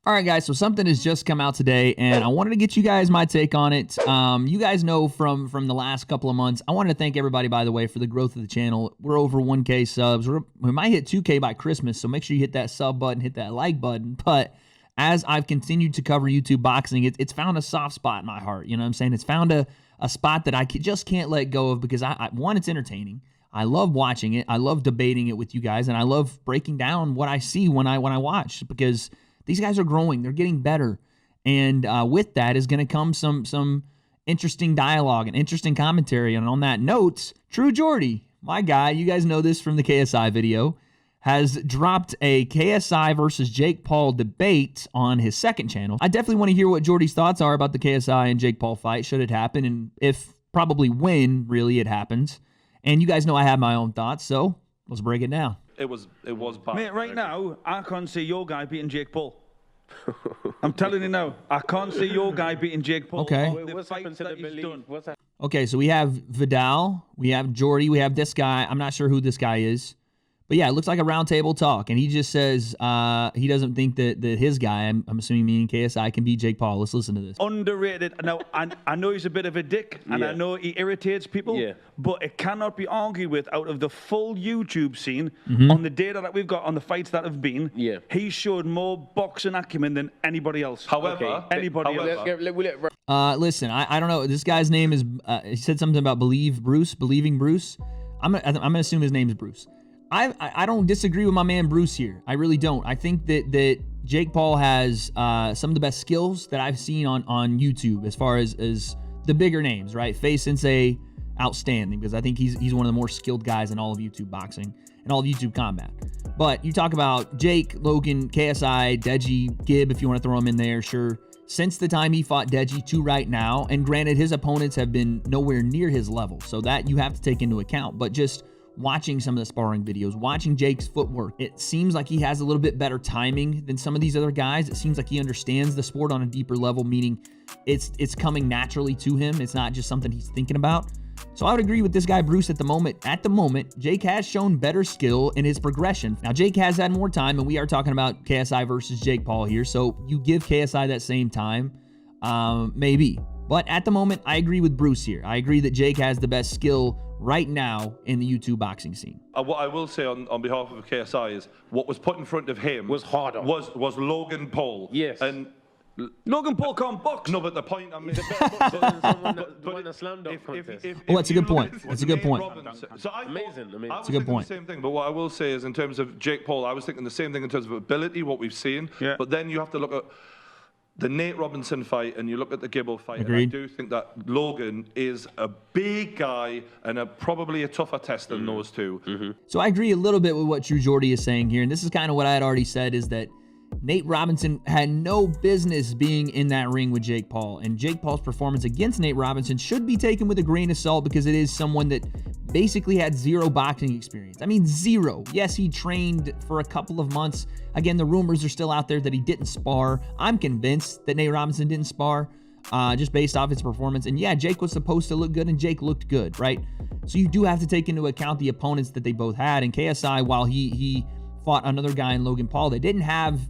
All right, guys, so something has just come out today, and I wanted to get you guys my take on it. You guys know from the last couple of months, I wanted to thank everybody, by the way, for the growth of the channel. We're over 1K subs. We might hit 2K by Christmas, so make sure you hit that sub button, hit that like button. But as I've continued to cover YouTube boxing, it's found a soft spot in my heart. You know what I'm saying? It's found a spot that I just can't let go of because, one, it's entertaining. I love watching it. I love debating it with you guys, and I love breaking down what I see when I watch because these guys are growing. They're getting better. And with that is going to come some interesting dialogue and interesting commentary. And on that note, True Geordie, my guy, you guys know this from the KSI video, has dropped a KSI versus Jake Paul debate on his second channel. I definitely want to hear what Geordie's thoughts are about the KSI and Jake Paul fight, should it happen, and if probably when really it happens. And you guys know I have my own thoughts, so let's break it down. It was bad. Mate, right now, I can't see your guy beating Jake Paul. I'm telling you now, I can't see your guy beating Jake Paul. Okay. What's happened to the belief? Okay, so we have Vidal, we have Geordie, we have this guy. I'm not sure who this guy is. But yeah, it looks like a round table talk, and he just says he doesn't think that his guy, I'm assuming meaning KSI, can beat Jake Paul. Let's listen to this. Underrated. Now, I know he's a bit of a dick, and I know he irritates people, but it cannot be argued with out of the full YouTube scene, on the data that we've got, on the fights that have been, he showed more boxing acumen than anybody else. However, listen, I don't know. This guy's name is, he said something about believing Bruce. I'm gonna assume his name is Bruce. I don't disagree with my man Bruce here. I really don't. I think that Jake Paul has some of the best skills that I've seen on YouTube as far as the bigger names, right? Face Sensei, outstanding, because I think he's one of the more skilled guys in all of YouTube boxing and all of YouTube combat. But you talk about Jake, Logan, KSI, Deji, Gibb, if you want to throw him in there, sure. Since the time he fought Deji to right now, and granted his opponents have been nowhere near his level, so that you have to take into account, but just watching some of the sparring videos, watching Jake's footwork, it seems like he has a little bit better timing than some of these other guys. It seems like he understands the sport on a deeper level, meaning it's coming naturally to him. It's not just something he's thinking about. So I would agree with this guy, Bruce, at the moment. At the moment, Jake has shown better skill in his progression. Now, Jake has had more time, and we are talking about KSI versus Jake Paul here, so you give KSI that same time, maybe. But at the moment, I agree with Bruce here. I agree that Jake has the best skill right now in the YouTube boxing scene. What I will say on behalf of KSI is what was put in front of him was harder. Was Logan Paul. Yes. And Logan Paul can't box. No, but the point I'm making. Won a slam dunk contest. Oh, that's a good point. That's a good point. So Amazing. That's a good point. The same thing, but what I will say is in terms of Jake Paul, I was thinking the same thing in terms of ability, what we've seen. Yeah. But then you have to look at the Nate Robinson fight and you look at the Gibble fight. Agreed. And I do think that Logan is a big guy and probably a tougher test than those two. So I agree a little bit with what True Geordie is saying here, and this is kind of what I had already said, is that Nate Robinson had no business being in that ring with Jake Paul, and Jake Paul's performance against Nate Robinson should be taken with a grain of salt because it is someone that basically had zero boxing experience. I mean, zero. Yes, he trained for a couple of months. Again, the rumors are still out there that he didn't spar. I'm convinced that Nate Robinson didn't spar just based off his performance. And yeah, Jake was supposed to look good, and Jake looked good, right? So you do have to take into account the opponents that they both had. And KSI, while he fought another guy in Logan Paul that didn't have,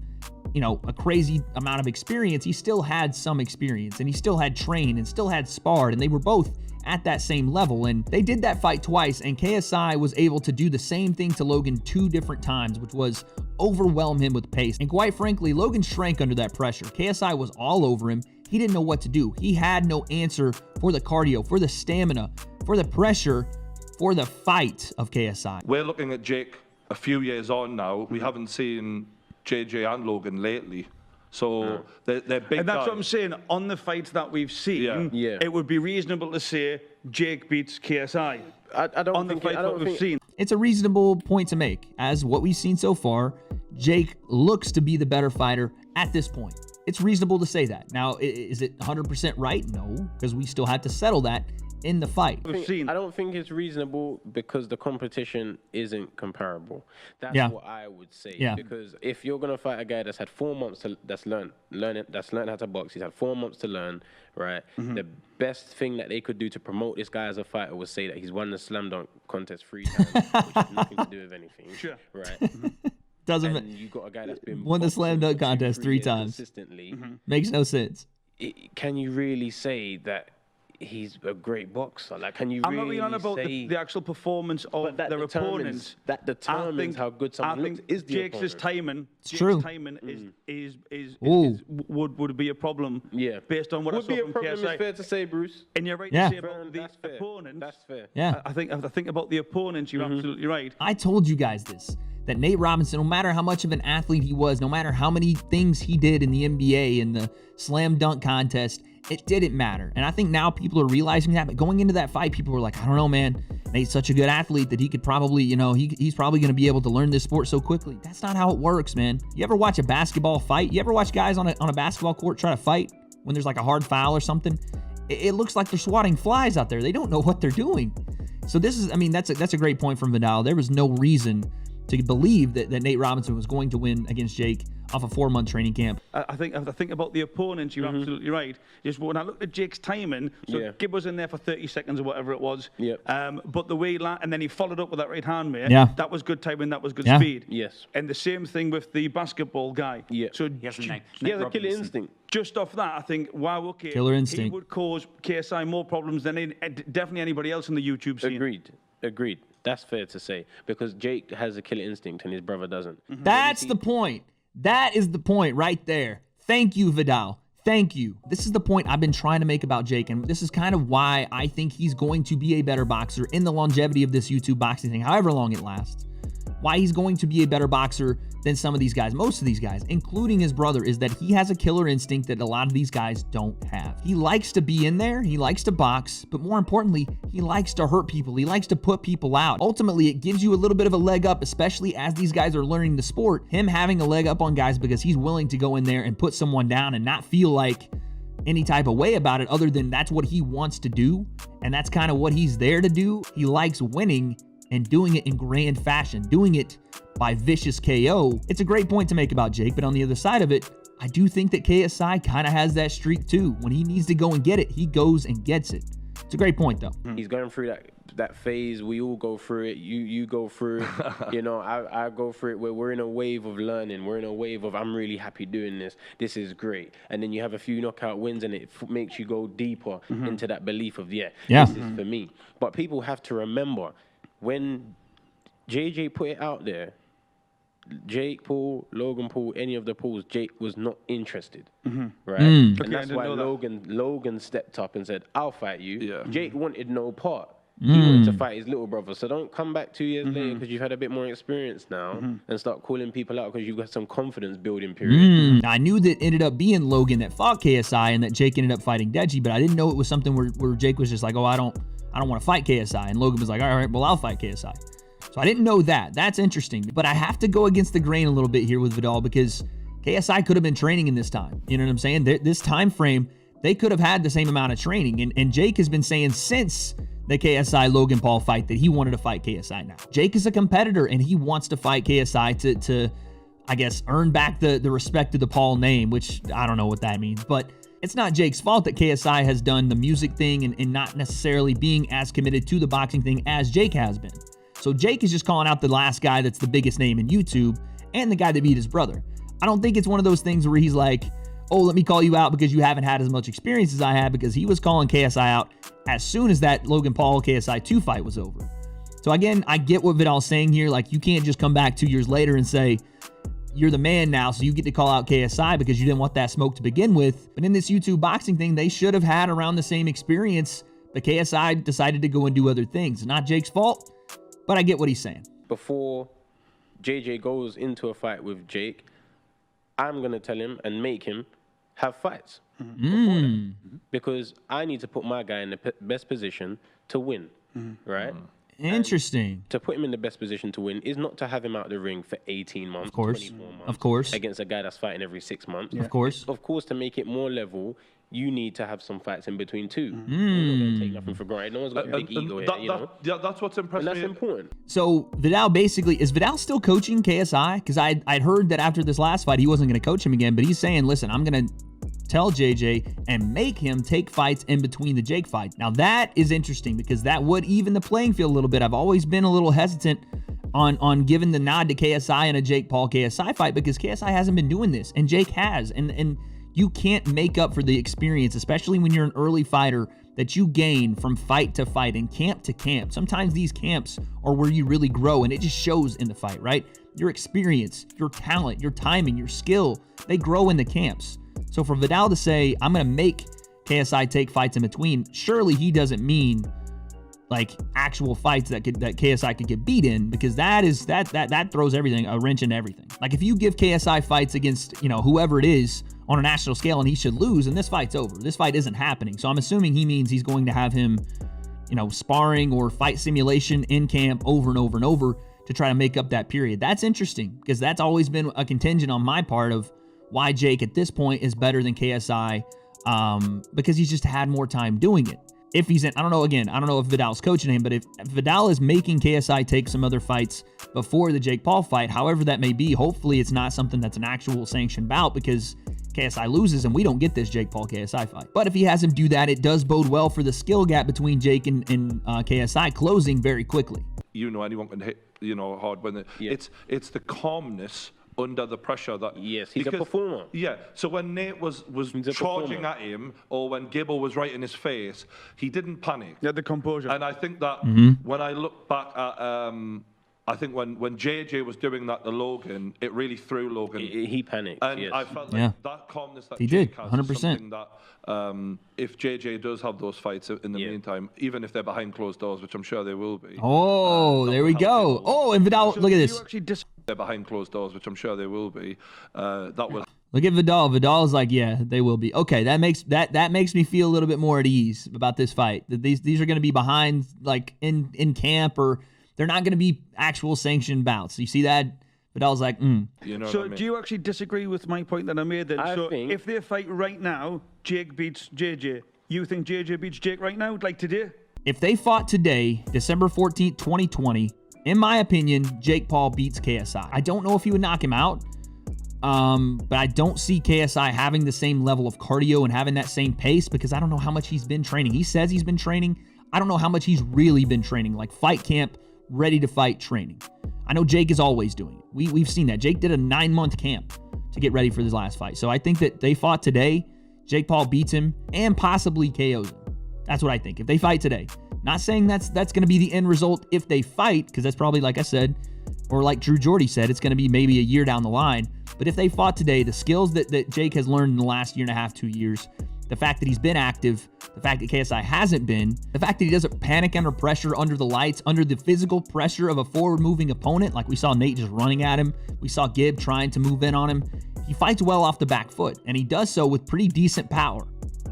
you know, a crazy amount of experience, he still had some experience, and he still had trained and still had sparred, and they were both at that same level, and they did that fight twice, and KSI was able to do the same thing to Logan 2 different times, which was overwhelm him with pace. And quite frankly, Logan shrank under that pressure. KSI was all over him. He didn't know what to do. He had no answer for the cardio, for the stamina, for the pressure, for the fight of KSI. We're looking at Jake a few years on now. We haven't seen JJ and Logan lately. So they're big And that's guys. what I'm saying. On the fights that we've seen, it would be reasonable to say Jake beats KSI. I don't on the think fights that we've seen. It's a reasonable point to make. As what we've seen so far, Jake looks to be the better fighter at this point. It's reasonable to say that. Now, is it 100% right? No, because we still have to settle that in the fight. I don't think it's reasonable because the competition isn't comparable. That's what I would say. Because if you're gonna fight a guy that's had 4 months that's learned how to box, he's had 4 months to learn, right? The best thing that they could do to promote this guy as a fighter was say that he's won the slam dunk contest 3 times, which has nothing to do with anything. Right? Doesn't and you got a guy that's been won the slam dunk contest 3 times consistently. Makes no sense. Can you really say that he's a great boxer? Like, can you I'm really not really on about the actual performance of their opponents. That determines how good someone looks. Is the Jake's timing? True. Timing would be a problem. Yeah, based on what I saw from KSI. It's fair to say, Bruce. And you're right to say about the opponents. That's fair. Yeah, I think about the opponents. You're absolutely right. I told you guys this. That Nate Robinson, no matter how much of an athlete he was, no matter how many things he did in the NBA, in the slam dunk contest, it didn't matter. And I think now people are realizing that. But going into that fight, people were like, I don't know, man. Nate's such a good athlete that he could probably, he's probably going to be able to learn this sport so quickly. That's not how it works, man. You ever watch a basketball fight? You ever watch guys on a basketball court try to fight when there's like a hard foul or something? It looks like they're swatting flies out there. They don't know what they're doing. So this is, that's a great point from Vidal. There was no reason to believe that Nate Robinson was going to win against Jake off a 4-month training camp. I think about the opponents, you're absolutely right. Just when I looked at Jake's timing, Gibb was in there for 30 seconds or whatever it was. But the way and then he followed up with that right hand, mate. Yeah. That was good timing, that was good speed. Yes. And the same thing with the basketball guy. Yeah. So he has a killer instinct. Just off that, I think, wow, okay. Killer instinct. He would cause KSI more problems than definitely anybody else in the YouTube scene. Agreed. That's fair to say, because Jake has a killer instinct and his brother doesn't. That's the point. That is the point right there. Thank you, Vidal. Thank you. This is the point I've been trying to make about Jake, and this is kind of why I think he's going to be a better boxer in the longevity of this YouTube boxing thing, however long it lasts. Why he's going to be a better boxer than some of these guys, most of these guys, including his brother, is that he has a killer instinct that a lot of these guys don't have. He likes to be in there, he likes to box, but more importantly, he likes to hurt people. He likes to put people out. Ultimately, it gives you a little bit of a leg up, especially as these guys are learning the sport. Him having a leg up on guys because he's willing to go in there and put someone down and not feel like any type of way about it other than that's what he wants to do, and that's kind of what he's there to do. He likes winning and doing it in grand fashion, doing it by vicious KO. It's a great point to make about Jake, but on the other side of it, I do think that KSI kind of has that streak too. When he needs to go and get it, he goes and gets it. It's a great point though. He's going through that phase. We all go through it. You go through it. I go through it where we're in a wave of learning. We're in a wave of, I'm really happy doing this. This is great. And then you have a few knockout wins and it makes you go deeper into that belief of, this is for me. But people have to remember, when JJ put it out there, Jake Paul, Logan Paul, any of the Pauls, Jake was not interested, right? And that's why Logan stepped up and said, I'll fight you. Yeah. Jake wanted no part. He wanted to fight his little brother. So don't come back 2 years later because you've had a bit more experience now and start calling people out because you've got some confidence building period. I knew that ended up being Logan that fought KSI and that Jake ended up fighting Deji, but I didn't know it was something where Jake was just like, oh, I don't want to fight KSI. And Logan was like, all right, well, I'll fight KSI. So I didn't know that. That's interesting. But I have to go against the grain a little bit here with Vidal because KSI could have been training in this time. You know what I'm saying? This time frame, they could have had the same amount of training. And Jake has been saying since the KSI-Logan Paul fight that he wanted to fight KSI now. Jake is a competitor, and he wants to fight KSI to I guess, earn back the respect of the Paul name, which I don't know what that means. But it's not Jake's fault that KSI has done the music thing and not necessarily being as committed to the boxing thing as Jake has been. So Jake is just calling out the last guy that's the biggest name in YouTube and the guy that beat his brother. I don't think it's one of those things where he's like, oh, let me call you out because you haven't had as much experience as I had, because he was calling KSI out as soon as that Logan Paul KSI 2 fight was over. So again, I get what Vidal's saying here. Like, you can't just come back 2 years later and say, you're the man now, so you get to call out KSI because you didn't want that smoke to begin with. But in this YouTube boxing thing, they should have had around the same experience, but KSI decided to go and do other things. Not Jake's fault, but I get what he's saying. Before JJ goes into a fight with Jake, I'm going to tell him and make him have fights before that, because I need to put my guy in the best position to win, right? Interesting. And to put him in the best position to win is not to have him out the ring for 18 months, of course, 24 months, of course, against a guy that's fighting every 6 months. Of course. Of course, to make it more level, you need to have some fights in between too. You're not going to take nothing for granted. No one's got a big ego here, you know? Yeah, that's what's impressive. And that's important. So Vidal basically, is Vidal still coaching KSI? Because I'd heard that after this last fight, he wasn't going to coach him again, but he's saying, listen, I'm going to tell JJ and make him take fights in between the Jake fight. Now that is interesting because that would even the playing field a little bit. I've always been a little hesitant on giving the nod to KSI in a Jake Paul KSI fight, because KSI hasn't been doing this and Jake has, and you can't make up for the experience, especially when you're an early fighter, that you gain from fight to fight and camp to camp. Sometimes these camps are where you really grow, and it just shows in the fight, right? Your experience, your talent, your timing, your skill, they grow in the camps. So for Vidal to say, I'm going to make KSI take fights in between, surely he doesn't mean like actual fights that KSI could get beat in, because that throws everything, a wrench into everything. Like if you give KSI fights against, whoever it is on a national scale and he should lose, and this fight's over. This fight isn't happening. So I'm assuming he means he's going to have him, sparring or fight simulation in camp over and over and over to try to make up that period. That's interesting, because that's always been a contingent on my part of why Jake at this point is better than KSI, because he's just had more time doing it. If he's in, I don't know if Vidal's coaching him, but if Vidal is making KSI take some other fights before the Jake Paul fight, however that may be, hopefully it's not something that's an actual sanctioned bout, because KSI loses and we don't get this Jake Paul KSI fight. But if he has him do that, it does bode well for the skill gap between Jake and KSI closing very quickly. Anyone can hit, hard when it's the calmness under the pressure that... Yes, he's a performer. Yeah, so when Nate was charging at him, or when Gibble was right in his face, he didn't panic. He had the composure. And I think that when I look back at... I think when JJ was doing that to Logan, it really threw Logan. He panicked, and yes. I felt like that calmness that he Jake did, has 100%. is something that if JJ does have those fights in the meantime, even if they're behind closed doors, which I'm sure they will be. Oh, there we go. Oh, and Vidal, look at this. They're behind closed doors, which I'm sure they will be. That will... Look at Vidal. Vidal's like, yeah, they will be. Okay, that makes me feel a little bit more at ease about this fight. That these are going to be behind, like in camp, or they're not going to be actual sanctioned bouts. You see that? Vidal's like, So do you actually disagree with my point that I made then? I think if they fight right now, Jake beats JJ. You think JJ beats Jake right now, like today? If they fought today, December 14th, 2020, in my opinion, Jake Paul beats KSI. I don't know if he would knock him out, but I don't see KSI having the same level of cardio and having that same pace, because I don't know how much he's been training. He says he's been training. I don't know how much he's really been training, like fight camp, ready to fight training. I know Jake is always doing it. We've seen that. Jake did a 9-month camp to get ready for his last fight. So I think that they fought today, Jake Paul beats him and possibly KOs him. That's what I think. If they fight today. Not saying that's going to be the end result if they fight, because that's probably, like I said, or like True Geordie said, it's going to be maybe a year down the line. But if they fought today, the skills that Jake has learned in the last year and a half, 2 years, the fact that he's been active, the fact that KSI hasn't been, the fact that he doesn't panic under pressure, under the lights, under the physical pressure of a forward-moving opponent, like we saw Nate just running at him, we saw Gib trying to move in on him. He fights well off the back foot, and he does so with pretty decent power.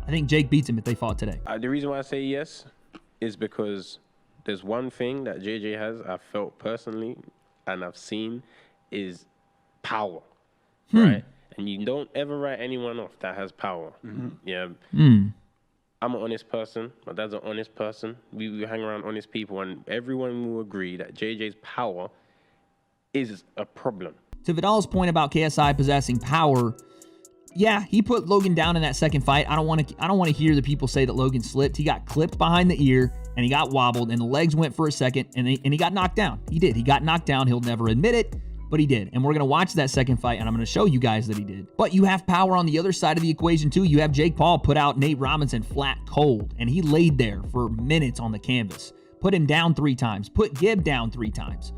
I think Jake beats him if they fought today. The reason why I say yes is because there's one thing that JJ has, I felt personally, and I've seen, is power, right? And you don't ever write anyone off that has power. Yeah. I'm an honest person. My dad's an honest person. We hang around honest people, and everyone will agree that JJ's power is a problem. To Vidal's point about KSI possessing power, yeah, he put Logan down in that second fight. I don't want to hear the people say that Logan slipped. He got clipped behind the ear and he got wobbled and the legs went for a second and he got knocked down. He did. He got knocked down. He'll never admit it, but he did. And we're going to watch that second fight and I'm going to show you guys that he did. But you have power on the other side of the equation too. You have Jake Paul put out Nate Robinson flat cold and he laid there for minutes on the canvas. Put him down 3 times. Put Gib down 3 times.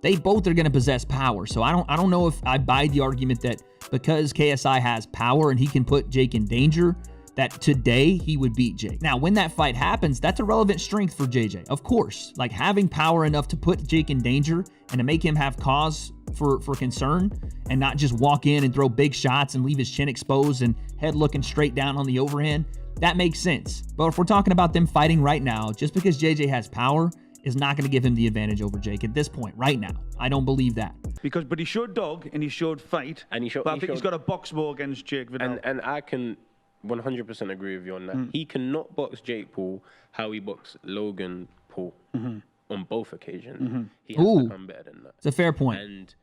They both are going to possess power. So I don't know if I buy the argument that because KSI has power and he can put Jake in danger, that today he would beat Jake. Now, when that fight happens, that's a relevant strength for JJ. Of course, like having power enough to put Jake in danger and to make him have cause for concern and not just walk in and throw big shots and leave his chin exposed and head looking straight down on the overhand, that makes sense. But if we're talking about them fighting right now, just because JJ has power is not going to give him the advantage over Jake at this point, right now. I don't believe that. But he showed dog and he showed fight. And I think he's got a box war against Jake Vidal. And I can 100% agree with you on that. He cannot box Jake Paul how he boxed Logan Paul on both occasions. He has to come better than that. It's a fair point.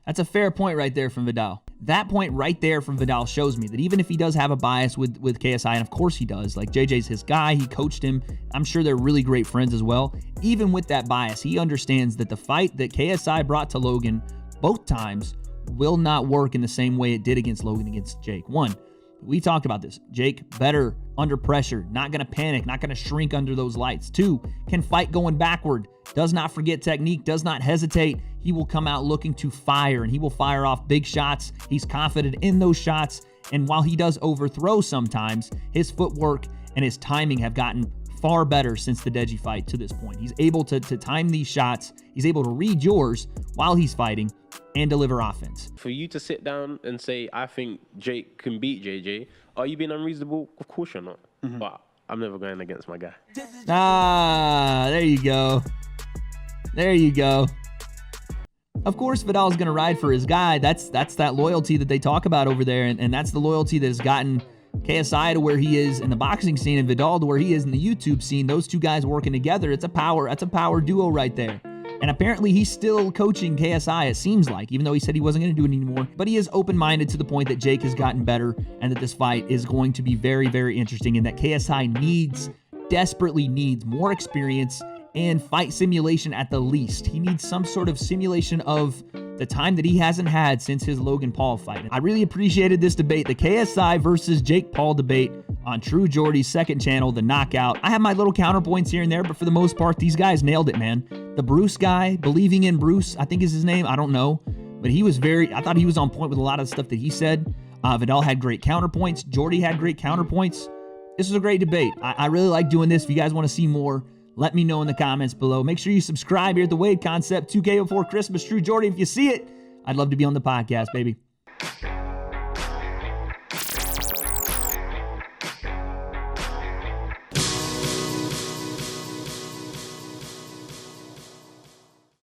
That's a fair point right there from Vidal. That point right there from Vidal shows me that even if he does have a bias with KSI, and of course he does, like JJ's his guy, he coached him, I'm sure they're really great friends as well. Even with that bias, he understands that the fight that KSI brought to Logan both times will not work in the same way it did against Logan against Jake. One, we talked about this. Jake, better under pressure, not going to panic, not going to shrink under those lights. Two, can fight going backward, does not forget technique, does not hesitate. He will come out looking to fire, and he will fire off big shots. He's confident in those shots, and while he does overthrow sometimes, his footwork and his timing have gotten far better since the Deji fight to this point. He's able to time these shots. He's able to read yours while he's fighting and deliver offense. For you to sit down and say, I think Jake can beat JJ, are you being unreasonable? Of course you're not. But I'm never going against my guy. There you go. There you go. Of course, Vidal's going to ride for his guy. That's that loyalty that they talk about over there, and that's the loyalty that has gotten KSI to where he is in the boxing scene and Vidal to where he is in the YouTube scene. Those two guys working together, that's a power duo right there. And apparently he's still coaching KSI, it seems like, even though he said he wasn't going to do it anymore. But he is open-minded to the point that Jake has gotten better and that this fight is going to be very, very interesting, and that KSI desperately needs more experience and fight simulation at the least. He needs some sort of simulation of the time that he hasn't had since his Logan Paul fight. I really appreciated this debate, the KSI versus Jake Paul debate on True Geordie's second channel, The Knockout. I have my little counterpoints here and there, but for the most part, these guys nailed it, man. The Bruce guy, believing in Bruce, I think is his name, I don't know. But I thought he was on point with a lot of the stuff that he said. Vidal had great counterpoints. Geordie had great counterpoints. This was a great debate. I really like doing this. If you guys want to see more, let me know in the comments below. Make sure you subscribe here at the W.A.D.E Concept 2K before Christmas. True Geordie, if you see it, I'd love to be on the podcast, baby.